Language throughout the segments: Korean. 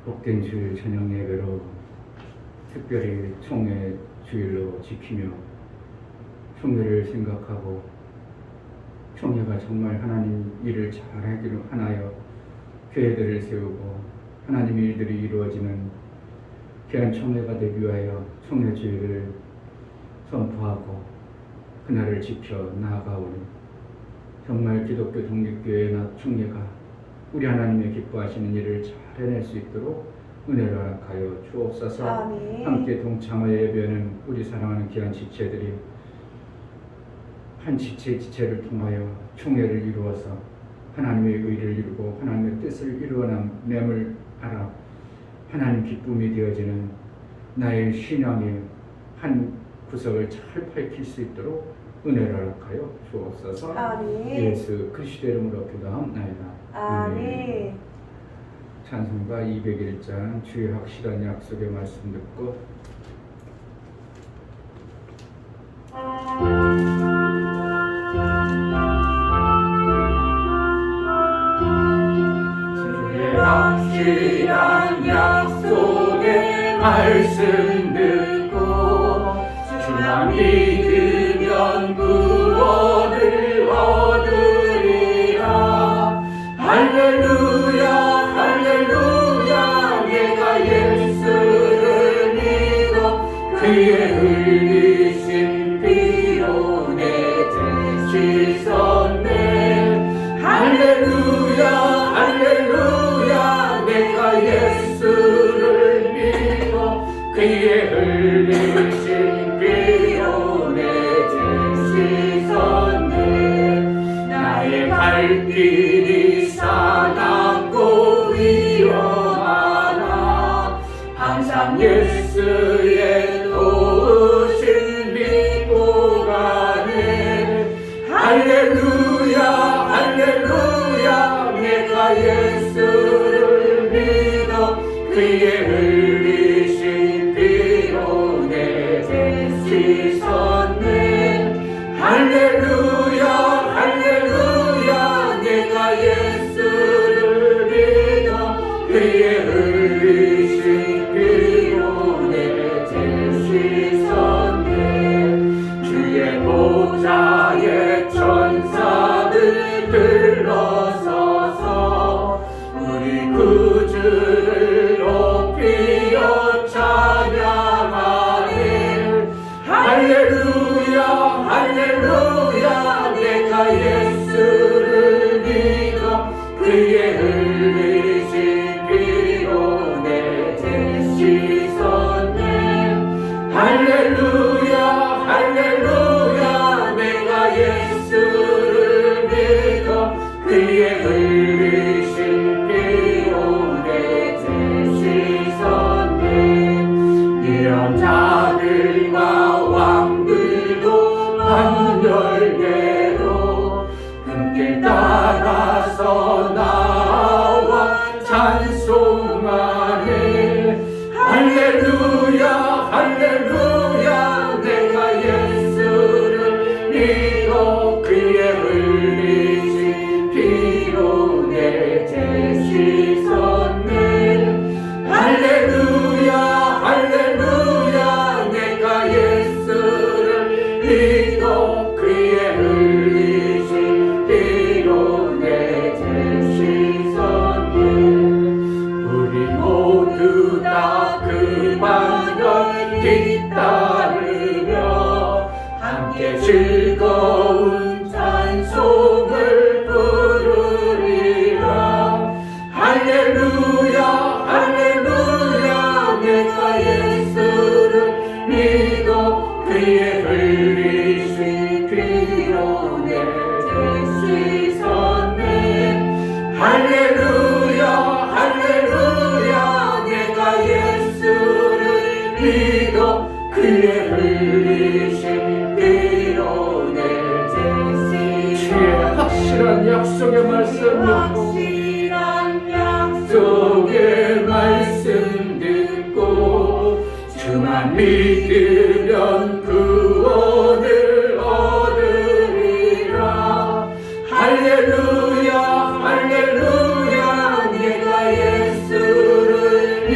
복된 주일 저녁 예배로 특별히 총회 주일로 지키며 총회를 생각하고 총회가 정말 하나님 일을 잘하기로 하나여 교회들을 세우고 하나님 일들이 이루어지는 귀한 총회가 되기 위하여 총회 주일을 선포하고 그날을 지켜 나아가오니 정말 기독교 독립교회나 총회가 우리 하나님의 기뻐하시는 일을 잘 해낼 수 있도록 은혜를 허락하여 주옵소서. 아멘. 함께 동참하여 예배하는 우리 사랑하는 귀한 지체들이 한 지체를 통하여 총회를 이루어서 하나님의 의를 이루고 하나님의 뜻을 이루어냄을 알아 하나님 기쁨이 되어지는 나의 신앙의 한 구석을 잘 밝힐 수 있도록 은혜를 허락하여 주옵소서. 아멘. 예수 그리스도 이름으로 기도하옵나이다. 아멘. 찬송가 201장 주의 확실한 약속의 말씀 듣고 주의 확실한 약속의 말씀 듣고 주만 믿으면 구원을 얻으리라. 할렐루야 할렐루야 내가 예수를 믿어 그의 흘리신 피로 내 죄 씻었네. 할렐루야 할렐루야 내가 예수를 믿어 그의 흘리신 피로 내 죄 씻었네. 나의 갈 길이 사납고 위험하나 항상 예수의 도우심 믿고 가네. 할렐루야 할렐루야 내가 예수를 믿어 그의 흘리신 피로 내 죄 씻었네. 할렐루야 할렐루야 내가 예수를 믿어 그의 흘리신 피로 내 죄 씻었네. 주의 보좌에 천사들 들러서서 우리 구주를 높이어 찬양하네. 할렐루야 할렐루야 내가 예수를 믿어 그의 흘리신 피로 내 죄 씻었네. 할렐루야 할렐루야 내가 예수를 믿어 그의 흘리신 피로 내 죄 씻었네. 이런 자들과 왕들도 한 열매로 금길 따라서 나와 찬송하네. 할렐루야 할렐루야 내가 예수를 믿어 그의 흘리신 피로 내 죄 씻었네. 할렐루야 할렐루야 내가 예수를 믿어 그의 흘리신 피로 내 죄 씻었네. 우리 모두 다 그 방을 뒤따르며 함께 즐거운 찬송을 부르리라. 할렐루야 할렐루야 내가 예수를 믿어 그의 흘리신 피로 내 죄 씻었네. 할렐루야 할렐루야 내가 예수를 믿어 그의 흘리신 피로 내 죄 씻었네. 주의 확실한 약속의 말씀 듣고 확실한 약속의 말씀 듣고 주만 믿으면 구원을 얻으리라. 할렐루야 할렐루야 내가 예수를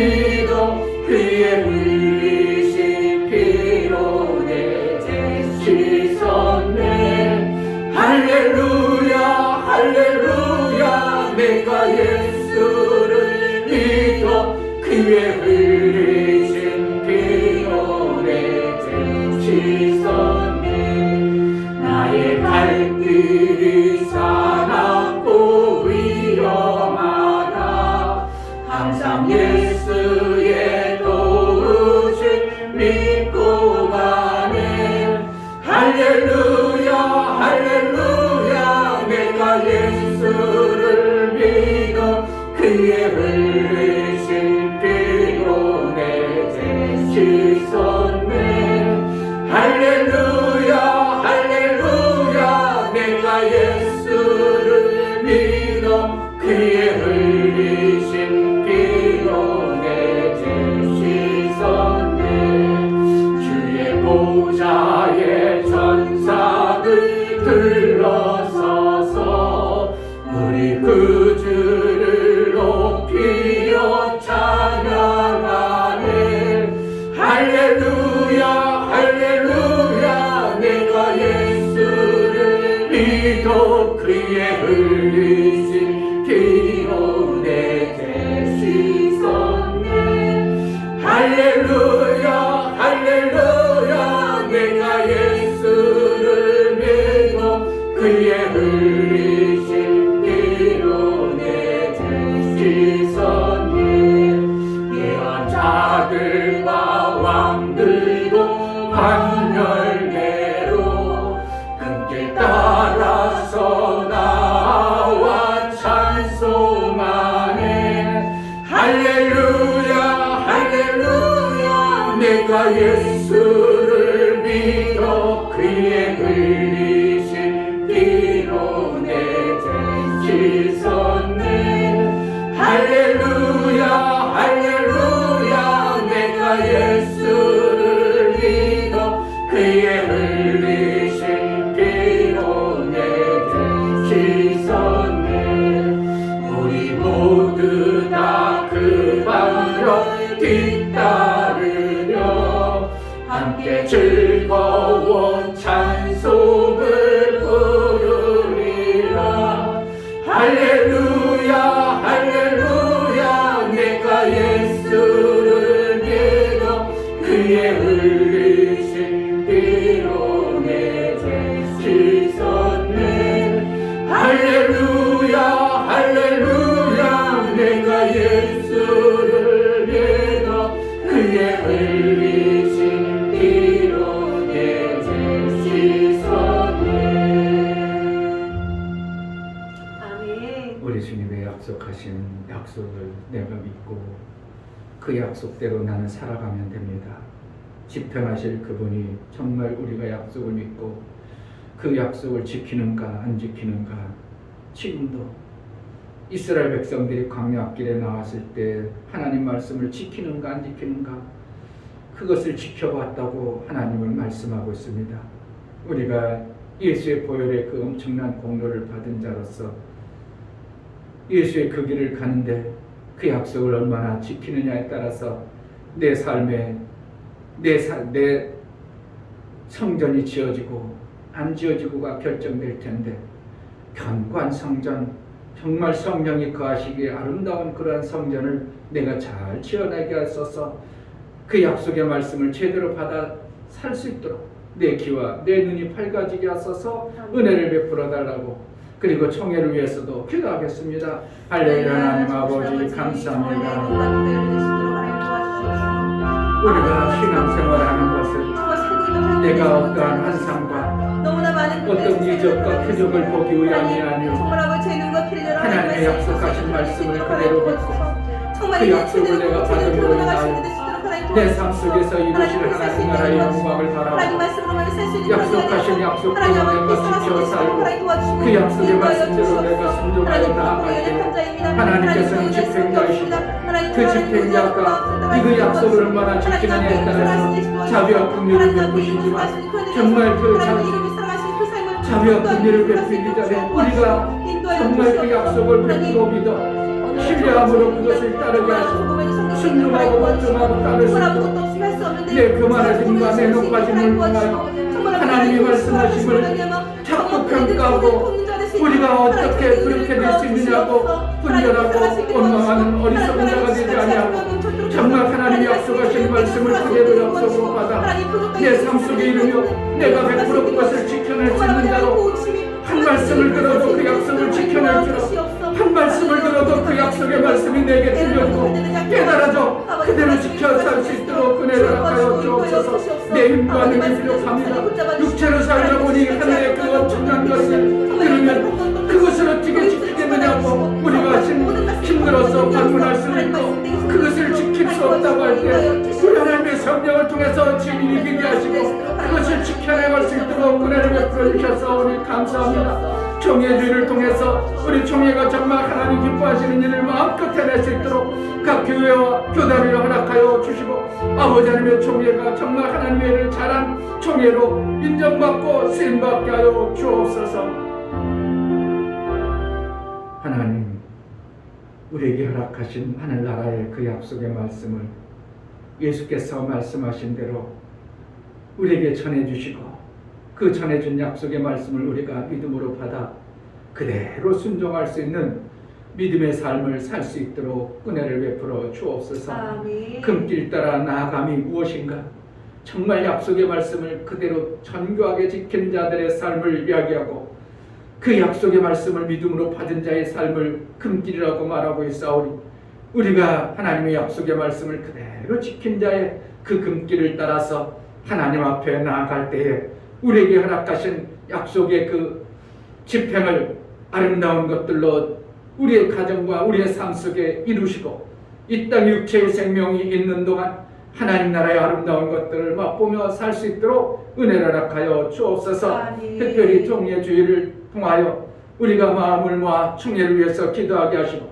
그의 흘리신 피로 내 죄 씻었네. 할렐루야 할렐루야 내가 예수를 믿어 그의 흘리신 피로 내 죄 씻었네. 나의 발길이 사납고 위험하다 항상 예수의 도우심 믿고 가네. 할렐루야 할렐루야 내가 예수를 믿어 그의 흘리신 피로 내 죄 씻었네. 할렐루야 할렐루야 내가 예수를 믿어 그의 흘리신 피로 내 죄 씻었네. 주의 보좌에 천사들 들러서서 우리 그 주를 높이어 찬양하네. 할렐루야 할렐루야 내가 예수를 믿어 그의 흘리신 피로 내 죄 씻었네. 할렐루야 할렐루야 내가 예수를 믿어 그의 흘리신 피로 내 죄 씻었네. 예언자들과 왕들도 반열매로 금길 따라서 나와 찬송하네. 할렐루야 할렐루야 내가 예수를 믿어 그의 흘리신 피로 내 죄 씻었네. 할렐루야 할렐루야 내가 예수를 믿어 그의 흘리신 피로 내 죄 씻었네. 우리 모두 다 그 방으로 뒤따르며 함께 즐거운 찬송을 부르리라. 할렐루야 할렐루야 내가 예수를 믿어 그의 흘리신 피로 내 죄 씻었네. 할렐루야 할렐루야 내가 예수를 믿어 그의 흘리신 피로 내 죄 씻었네. 아멘. 우리 주님의 약속하신 약속을 내가 믿고 그 약속대로 나는 살아가면 됩니다. 집행하실 그분이 정말 우리가 약속을 믿고 그 약속을 지키는가 안 지키는가. 지금도 이스라엘 백성들이 광야 앞길에 나왔을 때 하나님 말씀을 지키는가 안 지키는가 그것을 지켜봤다고 하나님을 말씀하고 있습니다. 우리가 예수의 보혈의 그 엄청난 공로를 받은 자로서 예수의 그 길을 가는데 그 약속을 얼마나 지키느냐에 따라서 내 삶에 내 성전이 지어지고 안 지어지고가 결정될 텐데, 견고한 성전, 정말 성령이 거하시기에 아름다운 그러한 성전을 내가 잘 지어내게 하소서. 그 약속의 말씀을 제대로 받아 살 수 있도록 내 귀와 내 눈이 밝아지게 하소서. 은혜를 베풀어 달라고, 그리고 총회를 위해서도 기도하겠습니다. 할렐루야. 하나님 아버지 감사합니다. 우리가 신앙생활하는 것은 내가 어떠한 환상과 어떤 이적과 표적을 보기 위함이 아니오 하나님의 약속하신 말씀을 그대로 믿고 그 약속을 내가 받음으로 인하여 내 삶 속에서 이루실 하나님 나라의 영광을 바라보고 약속하신 약속대로 내가 지켜 살고 그 약속의 말씀대로 내가 순종하여 나아갈 때 하나님께서는 집행자이시고 그 집행자가 이 그 약속을 얼마나 지키느냐에 따라서 자비와 긍휼을 베푸시지만, 정말 그 자비와 긍휼을 베푸기 전에 우리가 정말 그 약속을 베풀고 믿어 신뢰함으로 그것을 따르게 하시고 순종하고 복종하고 따를 수 있도록 내 교만하심과 내 높아짐을 통하여 하나님이 말씀하심을 자꾸 평가하고 우리가 어떻게 그렇게 될 수 있느냐고 분별하고 원망하는 어리석은 자가 되지 아니하고 정말 하나님이 약속하신 말씀을 그대로 약속으로 받아 내 삶 속에 이르며 내가 100% 그것을 지켜낼 수 있는 자로 한 말씀을 들어도 그 약속을 지켜낼 줄 한 말씀을 들어도 그 약속의 말씀이 내게 들려주고 깨달아져 그대로 지켜 살 수 있도록 은혜를 허락하여 주옵소서. 내 힘과 능이 부족합니다. 육체로 살다 보니 하늘의 그 엄청난 것을 들으면 그것을 어떻게 지키겠느냐고 우리가 힘들어서 방문할 수 있고 그것을 지킬 수 없다고 할 때 우리 하나님의 성령을 통해서 진리를 이기게 하시고 그것을 지켜내갈 수 있도록 은혜를 베풀어 주셔서 감사합니다. 총회주의를 통해서 우리 총회가 정말 하나님 기뻐하시는 일을 마음껏 해낼 수 있도록 각 교회와 교단을 허락하여 주시고 아버지 하나님의 총회가 정말 하나님의 일을 잘한 총회로 인정받고 쓰임받게 하여 주옵소서. 하나님 우리에게 허락하신 하늘나라의 그 약속의 말씀을 예수께서 말씀하신 대로 우리에게 전해주시고 그 전해준 약속의 말씀을 우리가 믿음으로 받아 그대로 순종할 수 있는 믿음의 삶을 살 수 있도록 은혜를 베풀어 주옵소서. 금길 따라 나아감이 무엇인가? 정말 약속의 말씀을 그대로 정교하게 지킨 자들의 삶을 이야기하고 그 약속의 말씀을 믿음으로 받은 자의 삶을 금길이라고 말하고 있사오니 우리가 하나님의 약속의 말씀을 그대로 지킨 자의 그 금길을 따라서 하나님 앞에 나아갈 때에 우리에게 허락하신 약속의 그 집행을 아름다운 것들로 우리의 가정과 우리의 삶 속에 이루시고 이 땅 육체의 생명이 있는 동안 하나님 나라의 아름다운 것들을 맛보며 살 수 있도록 은혜를 허락하여 주옵소서. 특별히 총회주의를 통하여 우리가 마음을 모아 총회를 위해서 기도하게 하시고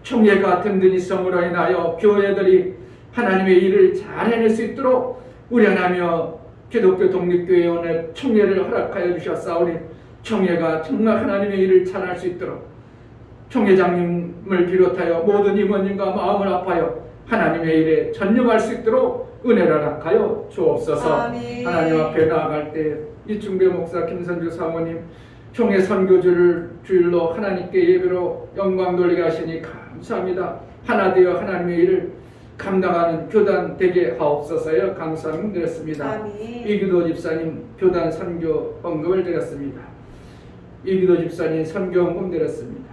총회가 든든히 성으로 인하여 교회들이 하나님의 일을 잘 해낼 수 있도록 우리 하나며 기독교 독립교회원의 총회를 허락하여 주셨사오니 총회가 정말 하나님의 일을 잘할 수 있도록 총회장님을 비롯하여 모든 임원님과 마음을 합하여 하나님의 일에 전념할 수 있도록 은혜를 허락하여 주옵소서. 하나님 앞에 나아갈 때 이충배 목사, 김선주 사모님 총회 선교주를 주일로 하나님께 예배로 영광 돌리게 하시니 감사합니다. 하나 되어 하나님의 일을 감당하는 교단 되게 하옵소서여 감사를 드렸습니다. 이기도 집사님 교단 선교 헌금을 드렸습니다. 이기도 집사님 선교 헌금 드렸습니다.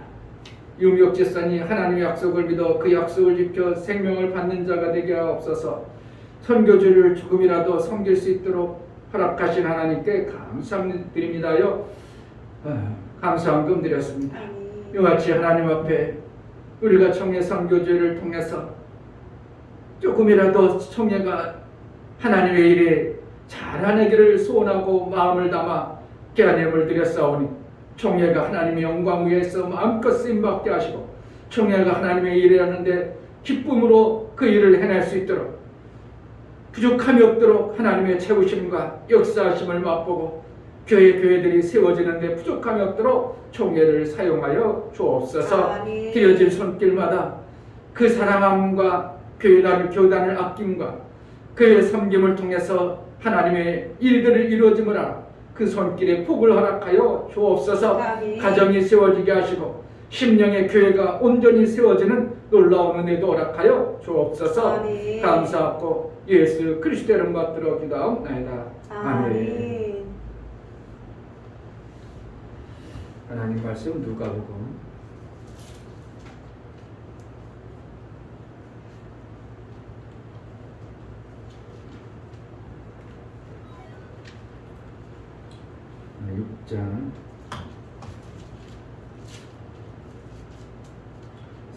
유미옥 집사님 하나님의 약속을 믿어 그 약속을 지켜 생명을 받는 자가 되게 하옵소서. 선교주를 조금이라도 섬길 수 있도록 허락하신 하나님께 감사드립니다요. 감사헌금 드렸습니다. 이같이 하나님 앞에 우리가 총회 선교주를 통해서 조금이라도 총회가 하나님의 일에 잘하기를 소원하고 마음을 담아 깨어냄을 드렸사오니 총회가 하나님의 영광 위에서 마음껏 쓰임받게 하시고 총회가 하나님의 일을 하는데 기쁨으로 그 일을 해낼 수 있도록 부족함이 없도록 하나님의 채우심과 역사하심을 맛보고 교회들이 세워지는데 부족함이 없도록 총회를 사용하여 주옵소서. 드려질 손길마다 그 사랑함과 교단을 아낌과 그의 섬김을 통해서 하나님의 일들을 이루어짐을 알아 그 손길에 복을 허락하여 주옵소서. 가정이 세워지게 하시고 심령의 교회가 온전히 세워지는 놀라운 은혜도 허락하여 주옵소서. 감사하고 예수 그리스도의 이름 받들어 기도하옵나이다. 아멘. 하나님 말씀 누가복음 6장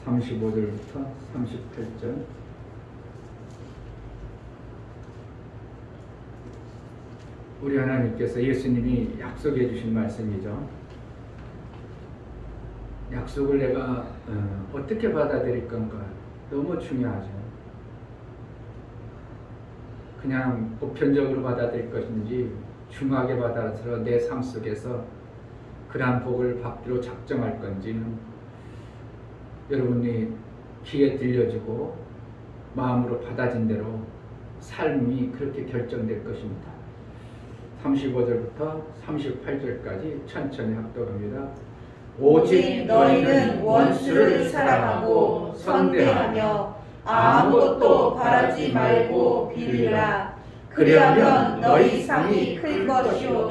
35절부터 38절. 우리 하나님께서 예수님이 약속해 주신 말씀이죠. 약속을 내가 어떻게 받아들일 건가 너무 중요하죠. 그냥 보편적으로 받아들일 것인지 중하게 받아들여 내 삶 속에서 그러한 복을 받기로 작정할 건지는 여러분이 귀에 들려주고 마음으로 받아진 대로 삶이 그렇게 결정될 것입니다. 35절부터 38절까지 천천히 합독합니다. 오직 너희는 원수를 사랑하고 선대하며 아무것도 바라지 말고 빌리라. 그리하면 너희 상이 클 것이요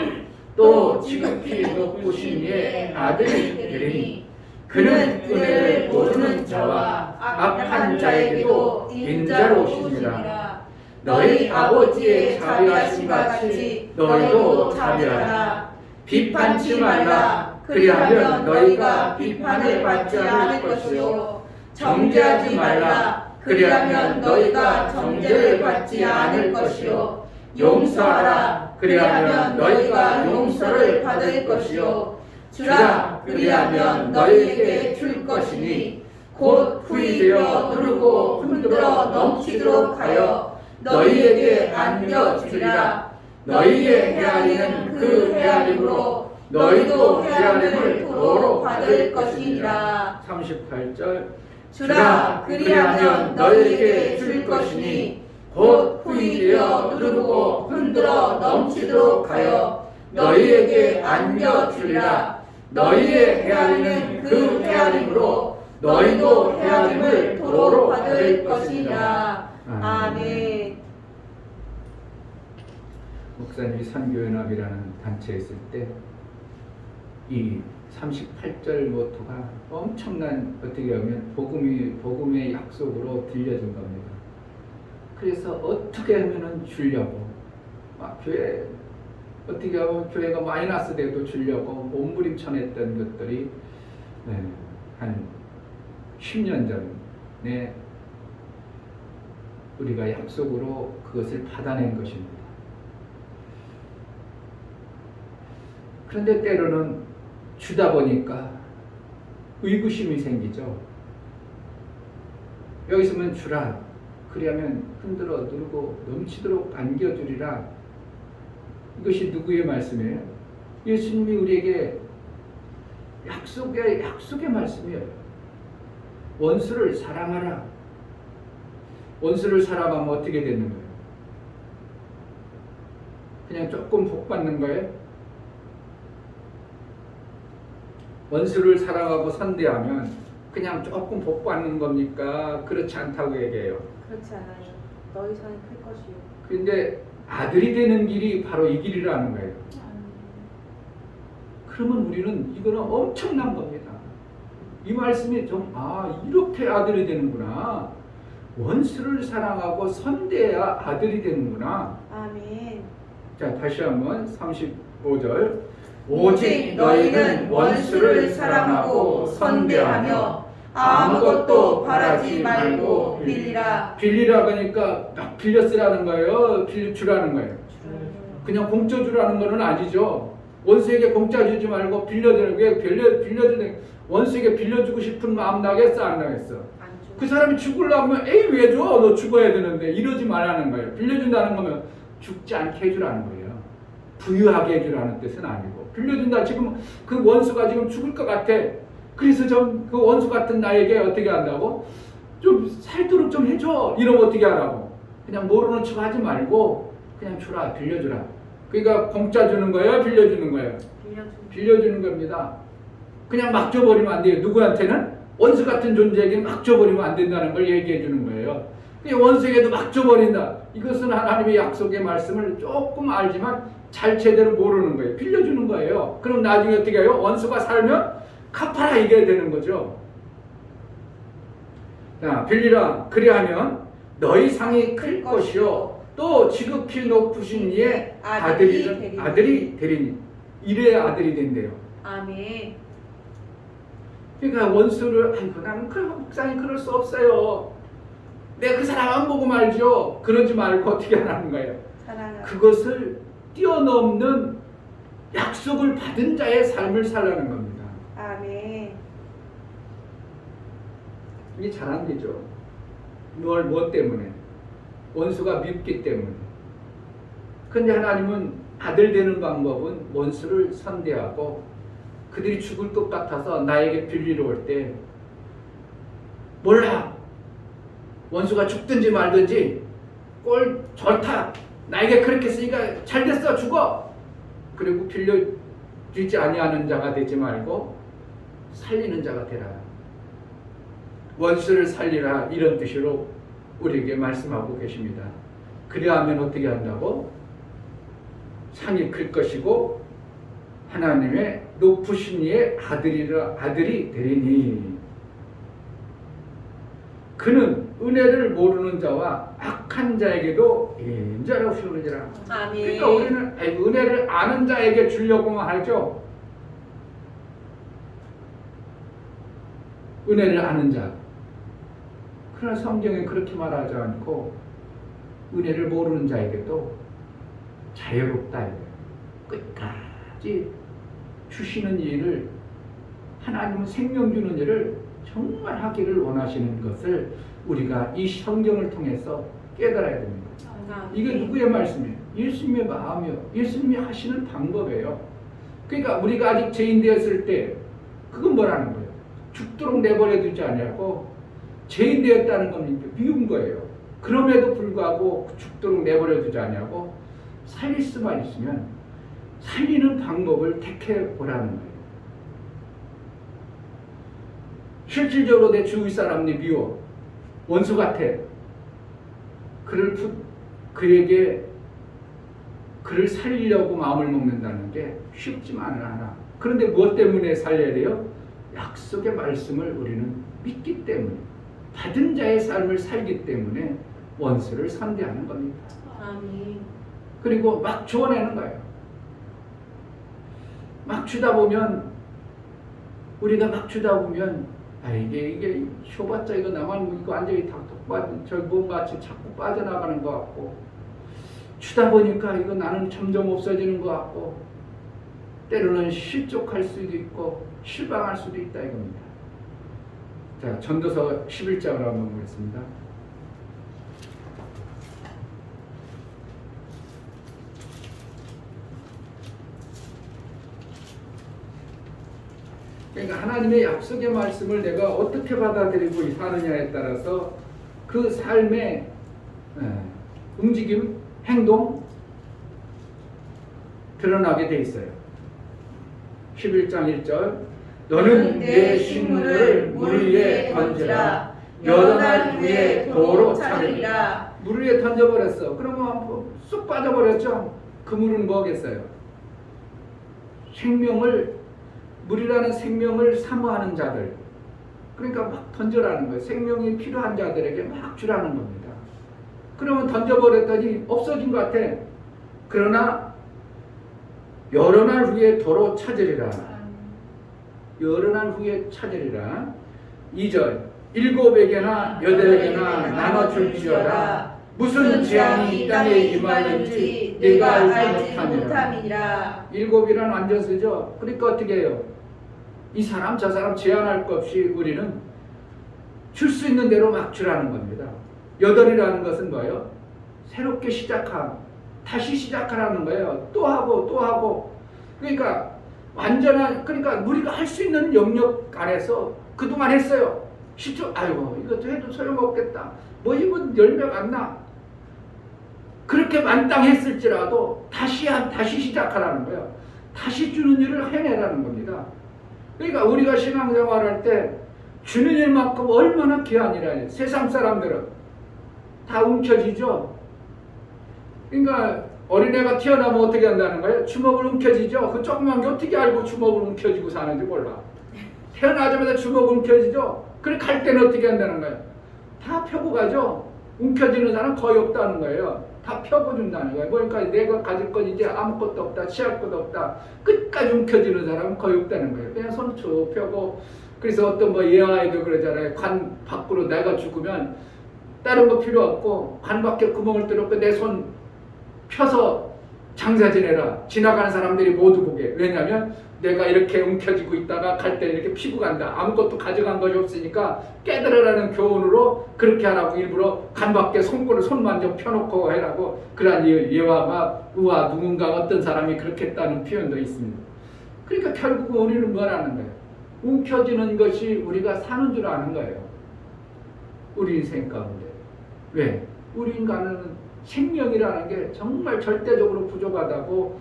또 지극히 높으신 이의 아들이 되리니 그는 은혜를 모르는 자와 악한 자에게도 인자로 오시니라. 너희 아버지의 자비하심과 같이 너희도 자비하라. 비판치 말라. 그리하면 너희가 비판을 받지 않을 것이요 정죄하지 말라. 그리하면 너희가 정죄를 받지 않을 것이요 용서하라. 그리하면 너희가 용서를 받을 것이요 주라. 그리하면 너희에게 줄 것이니 곧 후이 되어 누르고 흔들어 넘치도록 하여 너희에게 안겨주리라. 너희의 헤아리는 그 헤아림으로 너희도 헤아림을 도로 받을 것이니라. 38절 주라. 그리하면 너희에게 줄 것이니 곧 후이 되어 누르고 흔들어 넘치도록 하여 너희에게 안겨주리라. 너희의 헤아리는 그 헤아림으로 너희도 헤아림을 도로 받을 것이니라. 아멘. 목사님이 선교연합이라는 단체에 있을 때 이 38절 모토가 엄청난, 어떻게 하면 복음의 약속으로 들려준 겁니다. 그래서 어떻게 하면은 주려고 막 교회, 어떻게 하면 교회가 마이너스 돼도 주려고 몸부림쳐냈던 것들이 한 10년 전에 우리가 약속으로 그것을 받아낸 것입니다. 그런데 때로는 주다 보니까 의구심이 생기죠. 여기 있으면 주라. 그리하면 흔들어 누르고 넘치도록 안겨주리라. 이것이 누구의 말씀이에요? 예수님이 우리에게 약속의 말씀이에요. 원수를 사랑하라. 원수를 사랑하면 어떻게 되는 거예요? 그냥 조금 복 받는 거예요? 원수를 사랑하고 선대하면 그냥 조금 복 받는 겁니까? 그렇지 않다고 얘기해요. 그렇지 않아요. 너희 상이 클 것이요. 그런데 아들이 되는 길이 바로 이 길이라는 거예요. 그러면 우리는 이거는 엄청난 겁니다. 이 말씀이 좀 이렇게 아들이 되는구나. 원수를 사랑하고 선대해야 아들이 되는구나. 아멘. 자, 다시 한번 35절. 오직 너희는 원수를 사랑하고 선대하며 아무것도 바라지 말고 빌리라. 빌리라 그러니까 막 빌려 쓰라는 거예요. 주라는 거예요. 그냥 공짜 주라는 거는 아니죠. 원수에게 공짜 주지 말고 빌려주는 게 빌려주는 원수에게 빌려주고 싶은 마음 나겠어 안 나겠어? 그 사람이 죽으려면 에이 왜 줘? 너 죽어야 되는데 이러지 말라는 거예요. 빌려준다는 거면 죽지 않게 해주라는 거예요. 부유하게 해주라는 뜻은 아니고 빌려준다. 지금 그 원수가 지금 죽을 것 같아. 그래서 좀 그 원수 같은 나에게 어떻게 한다고? 좀 살도록 좀 해줘. 이러면 어떻게 하라고? 그냥 모르는 척 하지 말고 그냥 주라. 빌려주라. 그러니까 공짜 주는 거예요? 빌려주는 거예요? 빌려주는 겁니다. 그냥 막 줘버리면 안 돼요. 누구한테는? 원수 같은 존재에게 막 줘버리면 안 된다는 걸 얘기해 주는 거예요. 원수에게도 막 줘버린다. 이것은 하나님의 약속의 말씀을 조금 알지만 잘 제대로 모르는 거예요. 빌려주는 거예요. 그럼 나중에 어떻게 해요? 원수가 살면 갚아라 이게 되는 거죠. 자, 빌리라. 그리하면 너희 상이 클 것이요 또 지극히 높으신 이의 아들이 되리니. 이래야 아들이 된대요. 아멘. 그러니까 원수를 나는 목사님 그럴 수 없어요. 내가 그 사람 안 보고 말죠. 그러지 말고 어떻게 하라는 거예요. 사랑하라. 그것을 뛰어넘는 약속을 받은 자의 삶을 살라는 겁니다. 아멘. 이게 잘 안 되죠. 뭐 때문에? 원수가 밉기 때문에. 그런데 하나님은 아들 되는 방법은 원수를 선대하고 그들이 죽을 것 같아서 나에게 빌리러 올 때 몰라. 원수가 죽든지 말든지 꼴 좋다. 나에게 그렇게 쓰니까 잘됐어. 죽어. 그리고 빌려주지 아니하는 자가 되지 말고 살리는 자가 되라. 원수를 살리라. 이런 뜻으로 우리에게 말씀하고 계십니다. 그리하면 어떻게 한다고? 상이 클 것이고 하나님의 높으신 이의 아들이 되리니 그는 은혜를 모르는 자와 악한 자에게도 인자라고 시오는지라. 아멘. 그러니까 우리는 은혜를 아는 자에게 주려고만 하죠. 은혜를 아는 자. 그러나 성경에 그렇게 말하지 않고 은혜를 모르는 자에게도 자유롭다. 끝까지 주시는 일을, 하나님은 생명 주는 일을 정말 하기를 원하시는 것을 우리가 이 성경을 통해서 깨달아야 됩니다. 이게 누구의 말씀이에요? 예수님의 마음이요. 예수님이 하시는 방법이에요. 그러니까 우리가 아직 죄인 되었을 때 그건 뭐라는 거예요? 죽도록 내버려 두지 않냐고 죄인 되었다는 겁니까? 미운 거예요. 그럼에도 불구하고 죽도록 내버려 두지 않냐고 살릴 수만 있으면 살리는 방법을 택해 보라는 거예요. 실질적으로 내 주위 사람이 미워. 원수 같아. 그를 살리려고 마음을 먹는다는 게 쉽지만은 않아. 그런데 무엇 때문에 살려야 돼요? 약속의 말씀을 우리는 믿기 때문에, 받은 자의 삶을 살기 때문에 원수를 선대하는 겁니다. 아멘. 그리고 막 주어내는 거예요. 막 주다 보면, 우리가 막 주다 보면 이게 쇼봤자 이거 나만 이거 완전히 저기 몸같이 자꾸 빠져나가는 것 같고, 주다 보니까 이거 나는 점점 없어지는 것 같고, 때로는 실족할 수도 있고 실망할 수도 있다 이겁니다. 자, 전도서 11장을 한번 보겠습니다. 그러니까 하나님의 약속의 말씀을 내가 어떻게 받아들이고 사느냐에 따라서 그 삶의 움직임, 행동 드러나게 돼 있어요. 11장 1절 너는 내 식물을 물 위에 던지라 여러 날 후에 도로 찾으리라. 물 위에 던져버렸어. 그러면 쑥 빠져버렸죠. 그 물은 뭐겠어요? 물이라는 생명을 사모하는 자들, 그러니까 막 던져라는 거예요. 생명이 필요한 자들에게 막 주라는 겁니다. 그러면 던져버렸더니 없어진 것 같아. 그러나 여러 날 후에 도로 찾으리라. 여러 날 후에 찾으리라. 2절 7에게나 8에게나 나눠줄지어다. 무슨 재앙이 이 땅에 임하는지 네가 알지 못함이니라. 7이란 완전 쓰죠. 그러니까 어떻게 해요? 이 사람 저 사람 제한할 것 없이 우리는 줄 수 있는 대로 막 주라는 겁니다. 8이라는 것은 뭐예요? 새롭게 시작함, 다시 시작하라는 거예요. 또 하고 또 하고. 그러니까 그러니까 우리가 할 수 있는 영역 안에서 그동안 했어요. 아이고 이것도 해도 소용없겠다. 뭐 이건 열매가 안 나. 그렇게 만땅했을지라도 다시 시작하라는 거예요. 다시 주는 일을 해내라는 겁니다. 그러니까 우리가 신앙생활할 때 주는 일만큼 얼마나 귀한 일이에요. 세상 사람들은 다 움켜쥐죠. 그러니까 어린애가 태어나면 어떻게 한다는 거예요? 주먹을 움켜쥐죠. 그 조그만 게 어떻게 알고 주먹을 움켜쥐고 사는지 몰라. 태어나자마자 주먹을 움켜쥐죠. 그래 갈 때는 어떻게 한다는 거예요? 다 펴고 가죠. 움켜쥐는 사람 거의 없다는 거예요. 다 펴고 준다는 거예요. 그러니까 내가 가질 건 이제 아무것도 없다, 취할 것도 없다. 끝까지 움켜쥐는 사람은 거의 없다는 거예요. 그냥 손 쭉 펴고. 그래서 어떤 예화에도 그러잖아요. 관 밖으로 내가 죽으면 다른 거 필요 없고 관 밖에 구멍을 뚫었고 내 손 펴서 장사 지내라. 지나가는 사람들이 모두 보게. 왜냐하면 내가 이렇게 움켜쥐고 있다가 갈 때 이렇게 피고 간다. 아무것도 가져간 것이 없으니까 깨달으라는 교훈으로 그렇게 하라고 일부러 간 밖에 손만 좀 펴놓고 해라고 그러한 예화가 누군가 어떤 사람이 그렇게 했다는 표현도 있습니다. 그러니까 결국 우리는 뭐라는 거예요? 움켜쥐는 것이 우리가 사는 줄 아는 거예요. 우리 인생 가운데. 왜? 우리 인간은 생명이라는 게 정말 절대적으로 부족하다고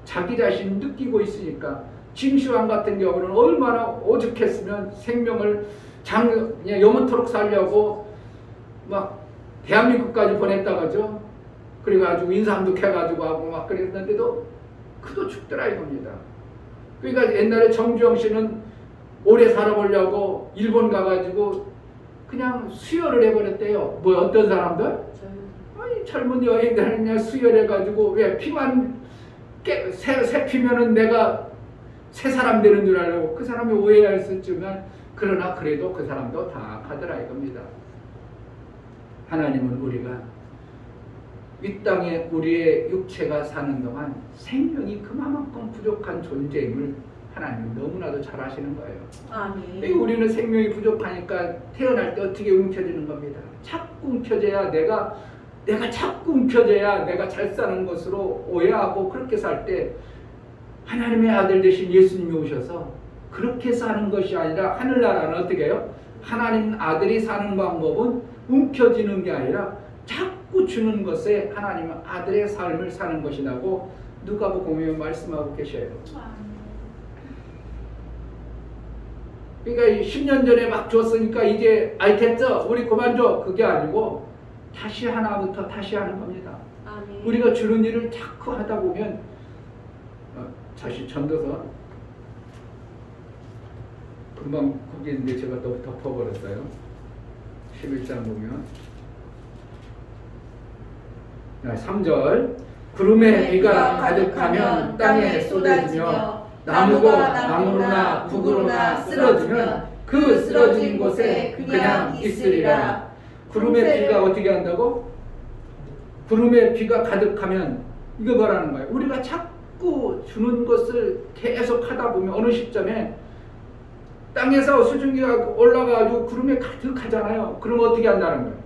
자기 자신이 느끼고 있으니까 짐시황 같은 경우는 얼마나 오죽했으면 생명을 그냥 영원토록 살려고 막 대한민국까지 보냈다 그죠? 그래가지고 인삼독해가지고 하고 막 그랬는데도 그도 죽더라 이겁니다. 그러니까 옛날에 정주영 씨는 오래 살아보려고 일본 가가지고 그냥 수혈을 해버렸대요. 뭐 어떤 사람들? 아니 젊은 여인들은 그냥 수혈해가지고 왜 피만 새 피면은 내가 새 사람 되는 줄 알고 그 사람이 오해했었지만 그러나 그래도 그 사람도 다 악하더라 이겁니다. 하나님은 우리가 이 땅에 우리의 육체가 사는 동안 생명이 그만큼 부족한 존재임을 하나님은 너무나도 잘 아시는 거예요. 아멘. 우리는 생명이 부족하니까 태어날 때 어떻게 움켜지는 겁니다. 자꾸 움켜져야 내가 자꾸 움켜져야 내가 잘 사는 것으로 오해하고 그렇게 살 때 하나님의 아들 되신 예수님이 오셔서 그렇게 사는 것이 아니라 하늘나라는 어떻게 해요? 하나님 아들이 사는 방법은 움켜지는 게 아니라 자꾸 주는 것에 하나님은 아들의 삶을 사는 것이라고 누가복음에 말씀하고 계셔요. 그러니까 10년 전에 막 줬으니까 이제 알겠죠? 우리 그만 줘. 그게 아니고 다시 하나부터 다시 하는 겁니다. 아멘. 우리가 주는 일을 자꾸 하다 보면 다시 전도서 금방 거기 있는데 제가 또 덮어버렸어요. 11장 보면 3절 구름에 비가 가득하면 땅에 쏟아지며 나무가 나무로나 북으로나 쓰러지면 그 쓰러진 곳에 그냥 있으리라. 구름에 비가 어떻게 한다고? 구름에 비가 가득하면 이거 뭐라는 거예요? 우리가 자꾸 주는 것을 계속 하다 보면 어느 시점에 땅에서 수증기가 올라가가지고 구름에 가득하잖아요. 그럼 어떻게 한다는 거예요?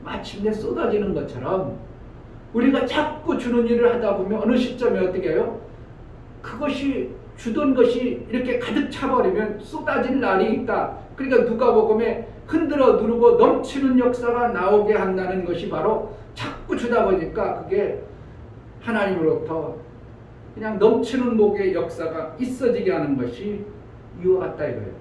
마침내 쏟아지는 것처럼 우리가 자꾸 주는 일을 하다 보면 어느 시점에 어떻게 해요? 그것이 주던 것이 이렇게 가득 차버리면 쏟아질 날이 있다. 그러니까 누가복음에 흔들어 누르고 넘치는 역사가 나오게 한다는 것이 바로 자꾸 주다 보니까 그게 하나님으로부터 그냥 넘치는 목의 역사가 있어지게 하는 것이 이와 같다 이거예요.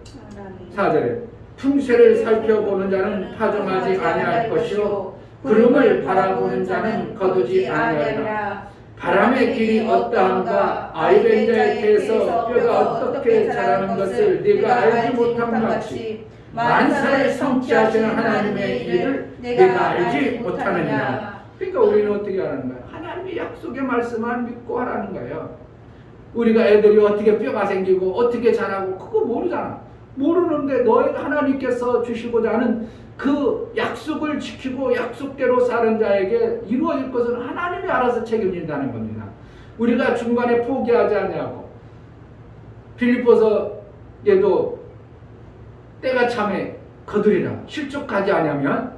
4절에 풍세를 살펴보는 자는 파종하지 아니할 것이요 구름을 바라보는 자는 거두지 아니하리라. 바람의 길이 어떠한가 아이된 자의 태에서 뼈가 어떻게 자라는 것을 네가 알지 못함 같이 만사를 성취하시는 하나님의 일을 네가 알지 못하느니라. 그러니까 우리는 어떻게 하는 거예요? 하나님의 약속의 말씀만 믿고 하라는 거예요. 우리가 애들이 어떻게 뼈가 생기고 어떻게 자라고 그거 모르잖아. 모르는데 너희 하나님께서 주시고자 하는 그 약속을 지키고 약속대로 사는 자에게 이루어질 것은 하나님이 알아서 책임진다는 겁니다. 우리가 중간에 포기하지 않냐고. 빌립보서에도 때가 참에 거두리라. 실족하지 않으면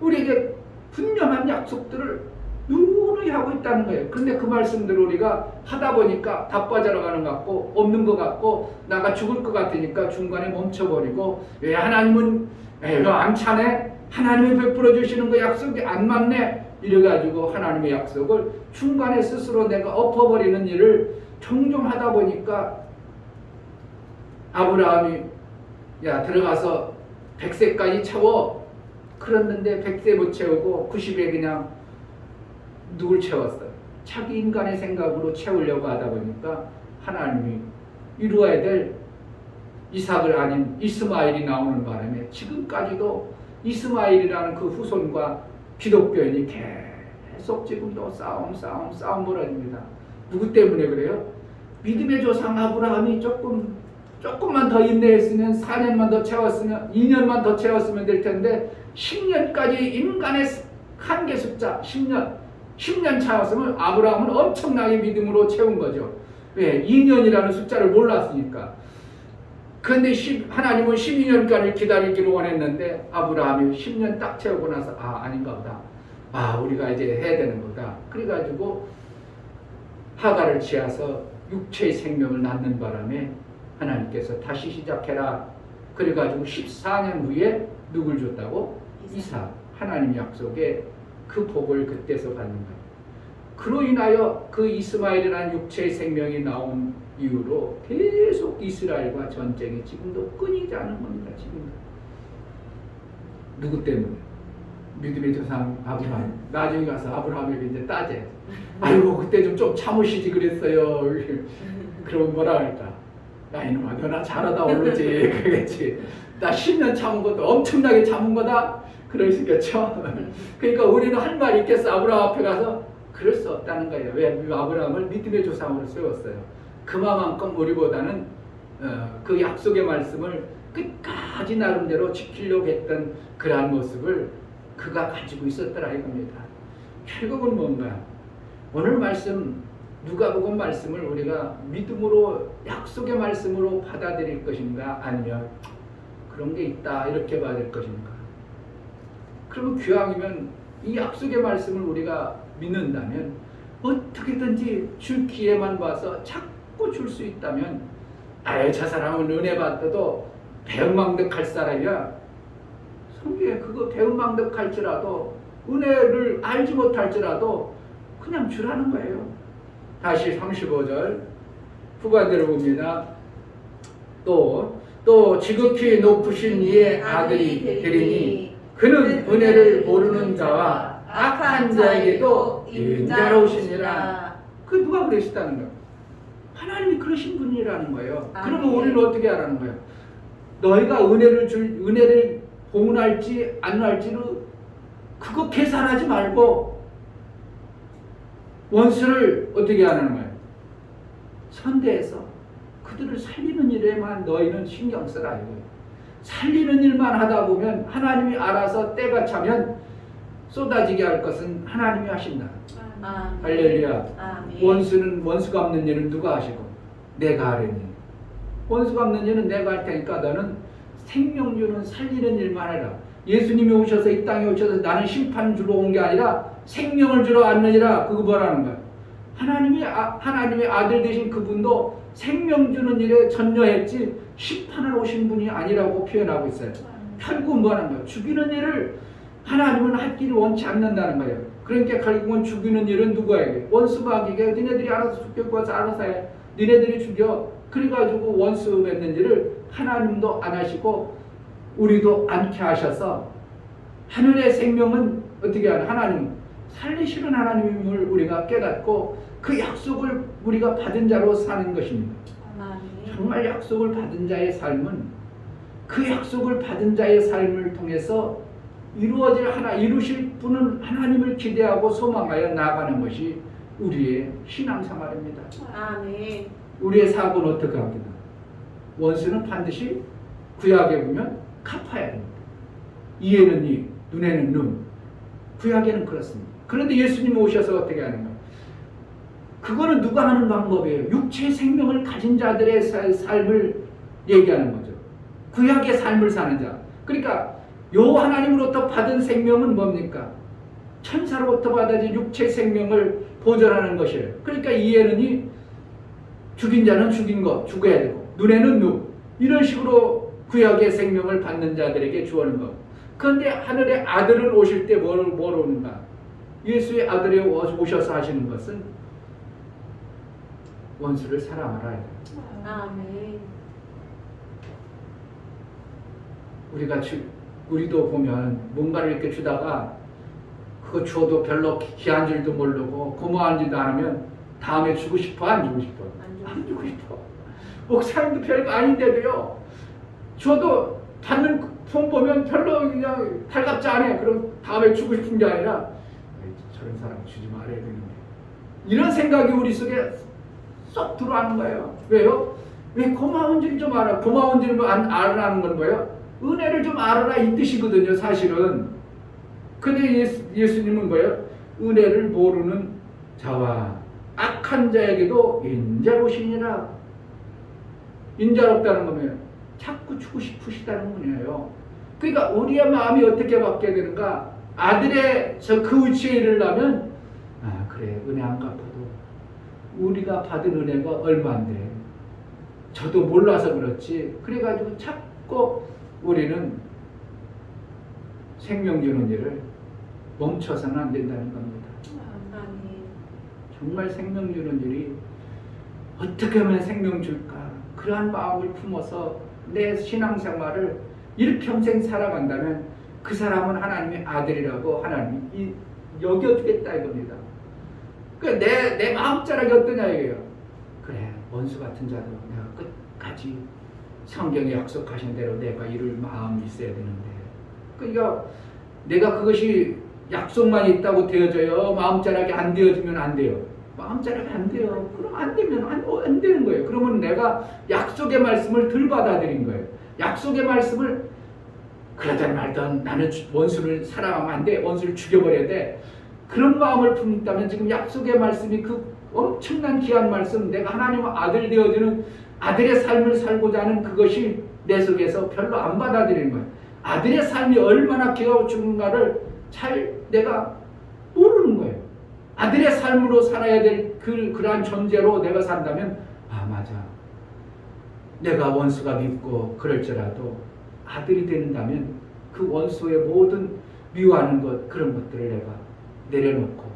우리에게 분명한 약속들을 누누이 하고 있다는 거예요. 그런데 그 말씀들을 우리가 하다 보니까 다 빠져나가는 것 같고 없는 것 같고 나가 죽을 것 같으니까 중간에 멈춰버리고 왜 하나님은 이거 안 차네? 하나님이 베풀어 주시는 그 약속이 안 맞네? 이래가지고 하나님의 약속을 중간에 스스로 내가 엎어버리는 일을 종종 하다 보니까 아브라함이 야 들어가서 100세까지 채워. 그랬는데 100세 못 채우고 90에 그냥 누굴 채웠어요? 자기 인간의 생각으로 채우려고 하다 보니까 하나님이 이루어야 될 이삭을 아닌 이스마엘이 나오는 바람에 지금까지도 이스마엘이라는 그 후손과 기독교인이 계속 지금도 싸움 벌어집니다. 누구 때문에 그래요? 믿음의 조상 아브라함이 조금만 더 인내했으면 4년만 더 채웠으면 2년만 더 채웠으면 될 텐데 10년까지 인간의 한계 숫자 10년 차였으면 아브라함은 엄청나게 믿음으로 채운 거죠. 왜? 2년이라는 숫자를 몰랐으니까. 그런데 하나님은 12년까지 기다리기를 원했는데 아브라함이 10년 딱 채우고 나서 아닌가 보다. 우리가 이제 해야 되는 거다. 그래가지고 하가를 지어서 육체의 생명을 낳는 바람에 하나님께서 다시 시작해라. 그래가지고 14년 후에 누굴 줬다고? 이삭. 하나님 약속에 그 복을 그때서 받는 거예요. 그로 인하여 그 이스마엘이라는 육체의 생명이 나온 이후로 계속 이스라엘과 전쟁이 지금도 끊이지 않은 겁니다. 지금도. 누구 때문에? 믿음의 조상 아브라함. 나중에 가서 아브라함에게 이제 따져. 아이고 그때 좀 참으시지 그랬어요. 그러면 뭐라 할까? 야 이놈아 너나 잘하다 오르지 그러겠지. 나 10년 참은 것도 엄청나게 참은 거다. 그럴 수 있겠죠. 그러니까 우리는 할 말이 있겠어. 아브라함 앞에 가서 그럴 수 없다는 거예요. 왜? 아브라함을 믿음의 조상으로 세웠어요. 그만큼 우리보다는 그 약속의 말씀을 끝까지 나름대로 지키려고 했던 그러한 모습을 그가 가지고 있었더라 이겁니다. 결국은 뭔가 오늘 말씀 누가복음 말씀을 우리가 믿음으로 약속의 말씀으로 받아들일 것인가 아니면 그런 게 있다 이렇게 받을 것인가. 그러면 기왕이면 이 약속의 말씀을 우리가 믿는다면 어떻게든지 줄 기회만 봐서 자꾸 줄 수 있다면 아예 저 사람은 은혜 받아도 배은망덕할 사람이야. 성경에 그거 배은망덕할지라도 은혜를 알지 못할지라도 그냥 주라는 거예요. 다시 35절 후반대로 봅니다. 또 지극히 높으신 이의 아들이 되리니 그는 은혜를 모르는 자와 악한 자에게도 인자로우시니라. 그 누가 그러시다는 거예요? 하나님이 그러신 분이라는 거예요. 그러면 우리는 어떻게 하라는 거예요? 너희가 은혜를 봉헌할지 안 할지를 그거 계산하지 말고 원수를 어떻게 하는 거예요? 선대해서 그들을 살리는 일에만 너희는 신경 쓰라 이거예요. 살리는 일만 하다 보면 하나님이 알아서 때가 차면 쏟아지게 할 것은 하나님이 하신다. 할렐루야. 원수 갚는 일은 누가 하시고? 내가 하려니. 원수 갚는 일은 내가 할 테니까 너는 생명 주는 살리는 일만 해라. 예수님이 오셔서 이 땅에 오셔서 나는 심판 주러 온 게 아니라 생명을 주러 왔느니라. 그거 뭐라는 거야? 하나님의 아들 되신 그분도 생명 주는 일에 전념했지 심판을 오신 분이 아니라고 표현하고 있어요. 결국은 뭐하는 거예요? 죽이는 일을 하나님은 하기를 원치 않는다는 거예요. 그러니까 결국은 죽이는 일은 누구에게? 원수마귀에게. 니네들이 알아서 죽여 구워서 알아서 해. 니네들이 죽여. 그래가지고 원수 맺는 일을 하나님도 안 하시고 우리도 않게 하셔서 하늘의 생명은 어떻게 하나? 하나님 살리시는 하나님을 우리가 깨닫고 그 약속을 우리가 받은 자로 사는 것입니다. 정말 약속을 받은 자의 삶은 그 약속을 받은 자의 삶을 통해서 이루실 분은 하나님을 기대하고 소망하여 나아가는 것이 우리의 신앙생활입니다. 아멘. 우리의 사고는 어떻게 합니까? 원수는 반드시 구약에 보면 갚아야 됩니다. 이에는 이, 눈에는 눈. 구약에는 그렇습니다. 그런데 예수님이 오셔서 어떻게 하는가? 그거는 누가 하는 방법이에요? 육체의 생명을 가진 자들의 삶을 얘기하는 거죠. 구약의 삶을 사는 자. 그러니까 요 하나님으로부터 받은 생명은 뭡니까? 천사로부터 받아진 육체의 생명을 보존하는 것이에요. 그러니까 이에는 이 죽인 자는 죽인 것, 죽어야 되고 눈에는 눈. 이런 식으로 구약의 생명을 받는 자들에게 주어는 것. 그런데 하늘의 아들은 오실 때 뭘 오는가? 예수의 아들이 오셔서 하시는 것은 원수를 사랑하라. 아멘. 우리도 보면 뭔가를 이렇게 주다가 그거 주어도 별로 귀한 줄도 모르고 고마운지도 안 하면 다음에 주고 싶어? 안 주고 싶어? 안 주고 싶어. 목사님도 별거 아닌데도요. 저도 받는 돈 보면 별로 그냥 달갑지 않아요. 그럼 다음에 주고 싶은 게 아니라 저런 사람 주지 말아야 되는데 이런 생각이 우리 속에 쏙 들어가는 거예요. 왜요? 왜 고마운 줄 좀 알아. 고마운 줄을 알아라는 건 뭐예요? 은혜를 좀 알아라 이 뜻이거든요. 사실은. 근데 예수님은 뭐예요? 은혜를 모르는 자와 악한 자에게도 인자로우시니라. 인자롭다는 거면 자꾸 주고 싶으시다는 거예요. 그러니까 우리의 마음이 어떻게 바뀌어야 되는가? 아들의 그 위치에 이르려면 그래 은혜 안 갚아도 우리가 받은 은혜가 얼마인데 저도 몰라서 그렇지. 그래가지고 자꾸 우리는 생명 주는 일을 멈춰서는 안 된다는 겁니다. 아멘. 정말 생명 주는 일이 어떻게 하면 생명 줄까? 그러한 마음을 품어서 내 신앙생활을 일평생 살아간다면 그 사람은 하나님의 아들이라고 하나님이 여겨주겠다 이겁니다. 그러니까 내 마음자락이 어떠냐 이게요. 그래, 원수 같은 자도 내가 끝까지 성경에 약속하신 대로 내가 이룰 마음이 있어야 되는데, 그러니까 내가 그것이 약속만 있다고 되어져요? 마음자락이 안 되어지면 안 돼요. 마음자락이 안 돼요. 그럼 안 되면 안 되는 거예요. 그러면 내가 약속의 말씀을 덜 받아들인 거예요. 약속의 말씀을 그러든 말든 나는 원수를 사랑하면 안 돼. 원수를 죽여버려야 돼. 그런 마음을 품는다면 지금 약속의 말씀이 그 엄청난 귀한 말씀, 내가 하나님의 아들 되어지는 아들의 삶을 살고자 하는 그것이 내 속에서 별로 안 받아들이는 거예요. 아들의 삶이 얼마나 귀하고 중요한가를 잘 내가 모르는 거예요. 아들의 삶으로 살아야 될 그러한 존재로 내가 산다면, 아 맞아, 내가 원수가 밉고 그럴지라도 아들이 된다면 그 원수의 모든 미워하는 것, 그런 것들을 내가 내려놓고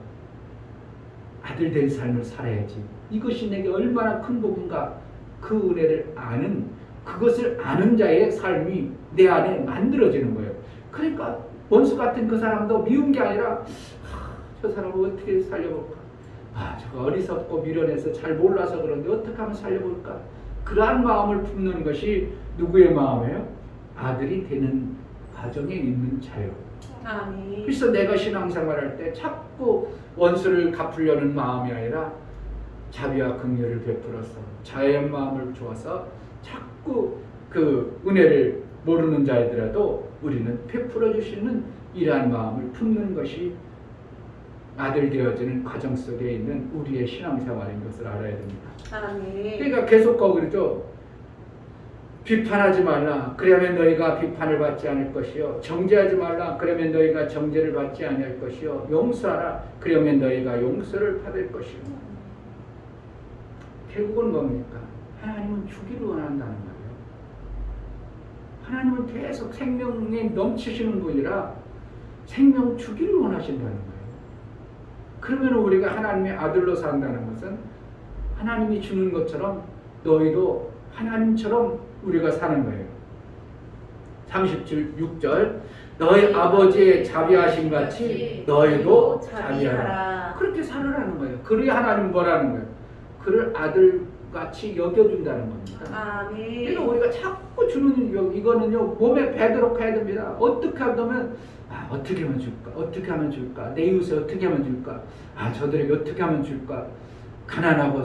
아들 된 삶을 살아야지. 이것이 내게 얼마나 큰 복인가. 그 은혜를 아는, 그것을 아는 자의 삶이 내 안에 만들어지는 거예요. 그러니까 원수 같은 그 사람도 미운 게 아니라 저 사람을 어떻게 살려볼까? 저거 어리석고 미련해서 잘 몰라서 그런데 어떻게 하면 살려볼까? 그러한 마음을 품는 것이 누구의 마음이에요? 아들이 되는 과정에 있는 자요. 아멘. 그래서 내가 신앙생활할 때 자꾸 원수를 갚으려는 마음이 아니라 자비와 긍휼을 베풀어서 자의 마음을 주어서 자꾸 그 은혜를 모르는 자이더라도 우리는 베풀어 주시는 이러한 마음을 품는 것이 아들 되어지는 과정 속에 있는 우리의 신앙생활인 것을 알아야 됩니다. 아멘. 그러니까 계속 거기죠. 비판하지 말라. 그러면 너희가 비판을 받지 않을 것이요. 정죄하지 말라. 그러면 너희가 정죄를 받지 아니할 것이요. 용서하라. 그러면 너희가 용서를 받을 것이요. 결국은 뭡니까? 하나님은 주기를 원한다는 거예요. 하나님은 계속 생명이 넘치시는 분이라 생명 주기를 원하신다는 거예요. 그러면 우리가 하나님의 아들로 산다는 것은 하나님이 주는 것처럼 너희도 하나님처럼 우리가 사는 거예요. 36절 너희 아버지의 자비하신 같이 너희도 자비하라. 그렇게 살으라는 거예요. 그래야 하나님 뭐라는 거예요? 그를 아들같이 여겨준다는 겁니다. 아멘. 그러니까 우리가 자꾸 주는 이거는요 몸에 배도록 해야 됩니다. 어떻게 하면 어떻게 하면 줄까? 어떻게 하면 줄까? 내 이웃에 어떻게 하면 줄까? 저들에게 어떻게 하면 줄까? 가난하고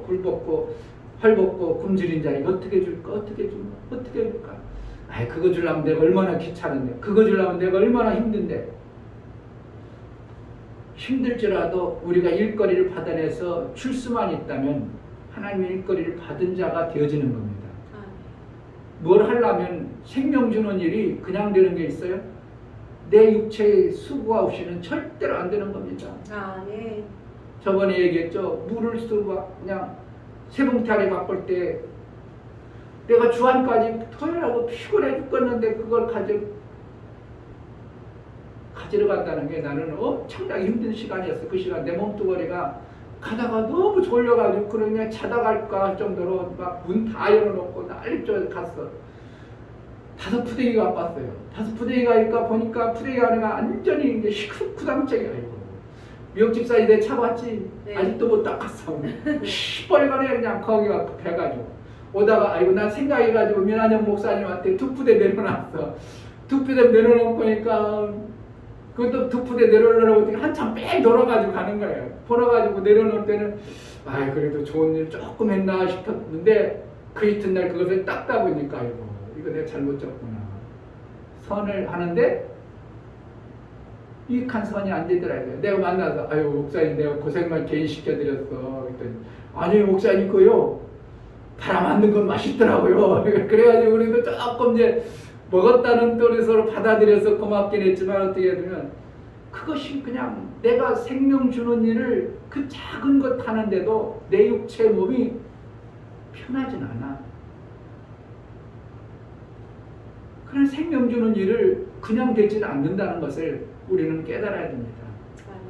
굴벗고 헐벗고 굶주린 자에게 어떻게 줄까? 어떻게 줄까? 그거 주려면 내가 얼마나 귀찮은데, 그거 주려면 내가 얼마나 힘든데. 힘들지라도 우리가 일거리를 받아내서 줄 수만 있다면 하나님의 일거리를 받은 자가 되어지는 겁니다. 뭘 하려면 생명 주는 일이 그냥 되는 게 있어요? 내 육체의 수고가 없이는 절대로 안 되는 겁니다. 아멘. 저번에 얘기했죠. 물을 그냥 세 봉투 안에 바꿀 때 내가 주안까지 토요일하고 피곤해 죽겠는데 그걸 가지러 간다는 게 나는 엄청나게 힘든 시간이었어. 그 시간 내 몸뚱아리가 가다가 너무 졸려가지고 그러냐 자다 갈까 할 정도로 막 문 다 열어놓고 난립적으로 갔어. 5푸대기가 아팠어요. 5푸대기가 있까 보니까 푸대기 안에가 완전히 이제 시큰쿠당증이야. 미역 집사님 내 차 봤지? 네. 아직도 못 닦았어. 시뻘건해 그냥 거기가 배가지고 오다가 난 생각해가지고 민한영 목사님한테 2푸대 내려놨어. 2푸대 내려놓고 보니까 그것도 2푸대 내려놓으려고 한참 뺑 돌아가지고 가는 거예요. 돌아가지고 내려놓을 때는 그래도 좋은 일 조금 했나 싶었는데 그 이튿날 그것을 닦다 보니까 이거 내가 잘못 졌구나. 선을 하는데 유익한 선이 안 되더라고요. 내가 만나서 목사님 내가 고생만 괜히 시켜드렸어. 그랬더니 목사님 거요 달아 만든 건 맛있더라고요. 그래가지고 우리도 조금 이제 먹었다는 또래서로 받아들여서 고맙긴 했지만 어떻게 해두면 그것이 그냥 내가 생명 주는 일을 그 작은 것 하는데도 내 육체 몸이 편하진 않아. 그런 생명 주는 일을 그냥 되지는 않는다는 것을 우리는 깨달아야 됩니다. 아멘.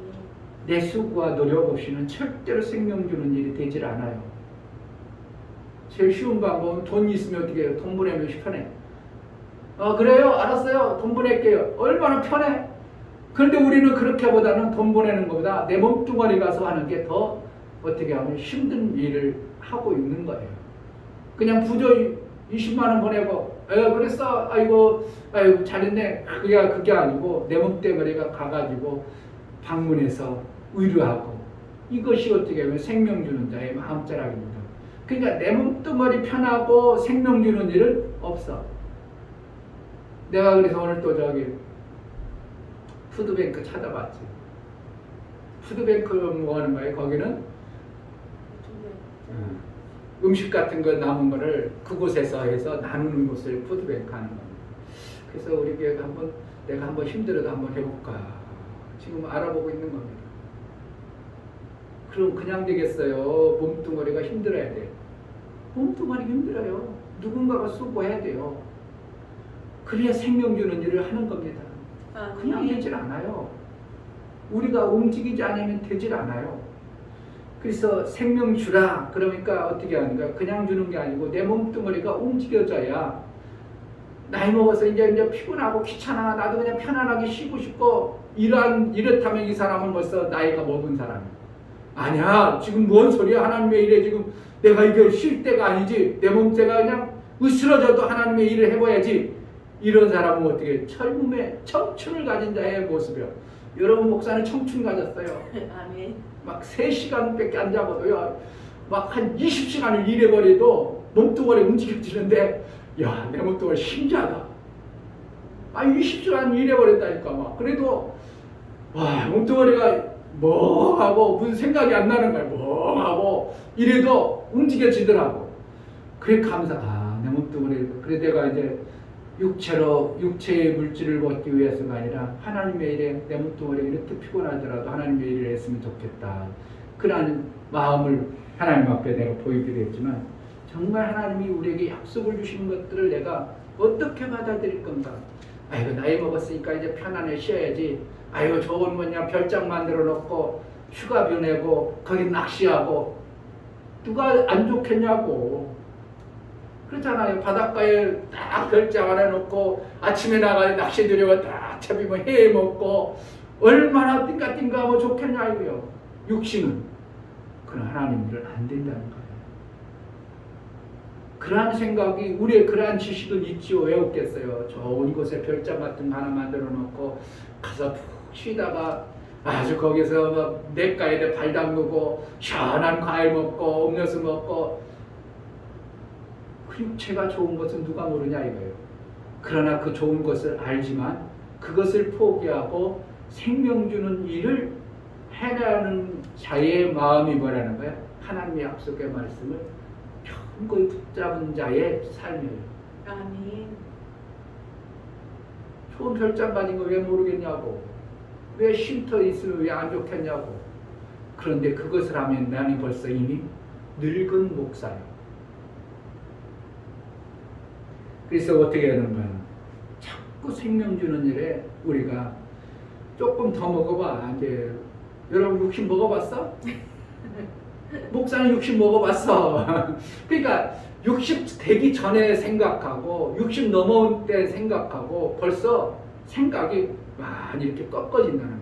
내 수고와 노력 없이는 절대로 생명 주는 일이 되질 않아요. 제일 쉬운 방법은 돈 있으면 어떻게 해요? 돈 보내면 편해. 그래요? 알았어요. 돈 보낼게요. 얼마나 편해? 그런데 우리는 그렇게보다는 돈 보내는 것보다 내 몸뚱아리 가서 하는 게 더 어떻게 하면 힘든 일을 하고 있는 거예요. 그냥 부저 20만 원 보내고 그랬어? 아이고 잘했네. 그게 아니고 내 몸뚱아리가 가가지고 방문해서 의료하고 이것이 어떻게 하면 생명 주는 자의 마음자락입니다. 그러니까 내 몸뚱아리 편하고 생명 주는 일은 없어. 내가 그래서 오늘 또 푸드뱅크 찾아봤지. 푸드뱅크 뭐 하는 거예요? 거기는 음식 같은 거 남은 거를 그곳에서 해서 나누는 곳을 푸드뱅크 하는 겁니다. 그래서 우리 교회가 내가 한번 힘들어도 한번 해볼까 지금 알아보고 있는 겁니다. 그럼 그냥 되겠어요? 몸뚱아리가 힘들어야 돼. 몸뚱아리 힘들어요. 누군가가 수고해야 돼요. 그래야 생명 주는 일을 하는 겁니다. 그냥 되질 않아요. 우리가 움직이지 않으면 되질 않아요. 그래서 생명 주라. 그러니까 어떻게 하는가? 그냥 주는 게 아니고 내 몸뚱아리가 움직여져야 나이 먹어서 이제 피곤하고 귀찮아. 나도 그냥 편안하게 쉬고 싶고 이렇다면 이 사람은 벌써 나이가 먹은 사람이야. 아니야. 지금 뭔 소리야. 하나님의 일에 지금 내가 이게 쉴 때가 아니지. 내 몸체가 그냥 으스러져도 하나님의 일을 해봐야지. 이런 사람은 어떻게 젊음의 청춘을 가진 자의 모습이요. 여러분 목사는 청춘 가졌어요. 아멘. 막 3시간밖에 안 잡아도요. 막 한 20시간을 일해버려도 몸뚱아리 움직여지는데 야, 내 몸뚱아리 신기하다. 20시간 일해버렸다니까 막. 그래도 와, 몸뚱아리가 멍하고 무슨 생각이 안 나는 거야. 멍하고 이래도 움직여지더라고. 그래 내 몸뚱아리. 그래 내가 이제 육체의 물질을 얻기 위해서가 아니라 하나님의 일에 내 몸뚱아리가 이렇게 피곤하더라도 하나님의 일을 했으면 좋겠다. 그러한 마음을 하나님 앞에 내가 보이기도 했지만 정말 하나님이 우리에게 약속을 주신 것들을 내가 어떻게 받아들일 건가. 아이고 나이 먹었으니까 이제 편안히 쉬어야지. 아이고 좋은 뭐냐 별장 만들어 놓고 휴가 보내고 거기 낚시하고 누가 안 좋겠냐고. 그렇잖아요. 바닷가에 딱 별장 안에 놓고 아침에 나가 낚시 들여가 딱 잡으면 해 먹고 얼마나 띵가띵가하고 좋겠냐 이거요. 육신은. 그러나 하나님 일은 안 된다는 거예요. 그러한 생각이 우리의 그러한 지식을 있지요. 왜 없겠어요. 좋은 곳에 별장 같은 거 하나 만들어 놓고 가서 푹 쉬다가 아주 거기서 막 냇가에 발 담그고 시원한 과일 먹고 음료수 먹고 육체가 좋은 것은 누가 모르냐 이거예요. 그러나 그 좋은 것을 알지만 그것을 포기하고 생명 주는 일을 해내는 자의 마음이 뭐라는 거야? 하나님의 약속의 말씀을 견고히 붙잡은 자의 삶이에요. 아멘. 좋은 별장 가진 거 왜 모르겠냐고. 왜 쉼터 있으면 왜 안 좋겠냐고. 그런데 그것을 하면 나는 벌써 이미 늙은 목사예요. 그래서 어떻게 하는 거야? 자꾸 생명 주는 일에 우리가 조금 더 먹어봐. 이제 여러분 육신 먹어봤어? 목사는 육신 먹어봤어. 그러니까 60 되기 전에 생각하고 60 넘어온 때 생각하고 벌써 생각이 많이 이렇게 꺾어진다는 거야.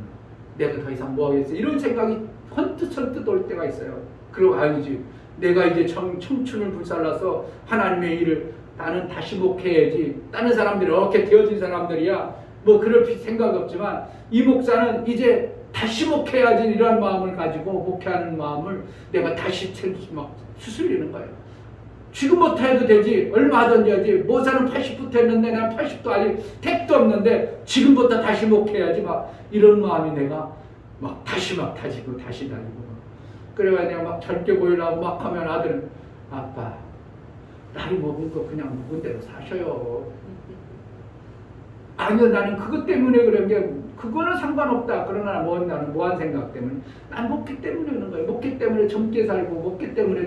내가 더 이상 뭐 하겠어? 이런 생각이 선뜻 올 때가 있어요. 그리고 아니지. 내가 이제 청춘을 불살라서 하나님의 일을 나는 다시 목회해야지. 다른 사람들이 이렇게 되어진 사람들이야 뭐 그럴 생각 없지만 이 목사는 이제 다시 목회해야지. 이런 마음을 가지고 목회하는 마음을 내가 다시 막 수술리는 거예요. 지금부터 해도 되지. 얼마 하든지 하지. 모사는 80부터 했는데 난 80도 아직 택도 없는데 지금부터 다시 목회해야지. 막 이런 마음이 내가 막 다시 다지고 그래가 내가 막 젊게 보이려고 막 하면 아들은 아빠 나이 먹은 거 그냥 먹은 대로 사셔요. 아니요, 나는 그것 때문에 그런 게 그거는 상관없다. 그러나 나는 뭐한 생각 때문에 난 먹기 때문에 그런 거예요. 먹기 때문에 젊게 살고 먹기 때문에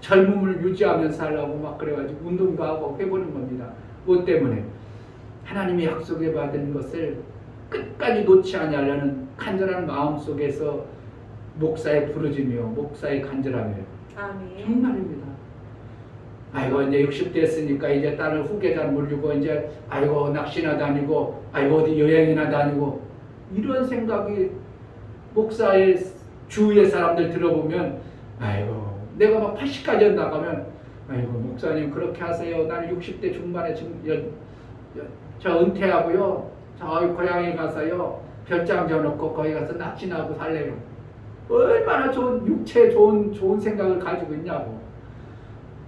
젊음을 유지하면서 살라고 막 그래가지고 운동도 하고 해보는 겁니다. 뭐 때문에? 하나님의 약속에 받은 것을 끝까지 놓지 아니하려는 간절한 마음 속에서 목사의 부르짖며 목사의 간절함이에요. 아멘. 정말입니다. 아이고 이제 60 됐으니까 이제 딸을 후계자 물리고 이제 아이고 낚시나 다니고 아이고 어디 여행이나 다니고 이런 생각이 목사의 주위의 사람들 들어보면 아이고 내가 막 80까지 나가면 아이고 목사님 그렇게 하세요. 나는 60대 중반에 지금 저 은퇴하고요. 저 고향에 가서요. 별장 져놓고 거기 가서 낚시나고 살래요. 얼마나 좋은 육체 좋은 생각을 가지고 있냐고.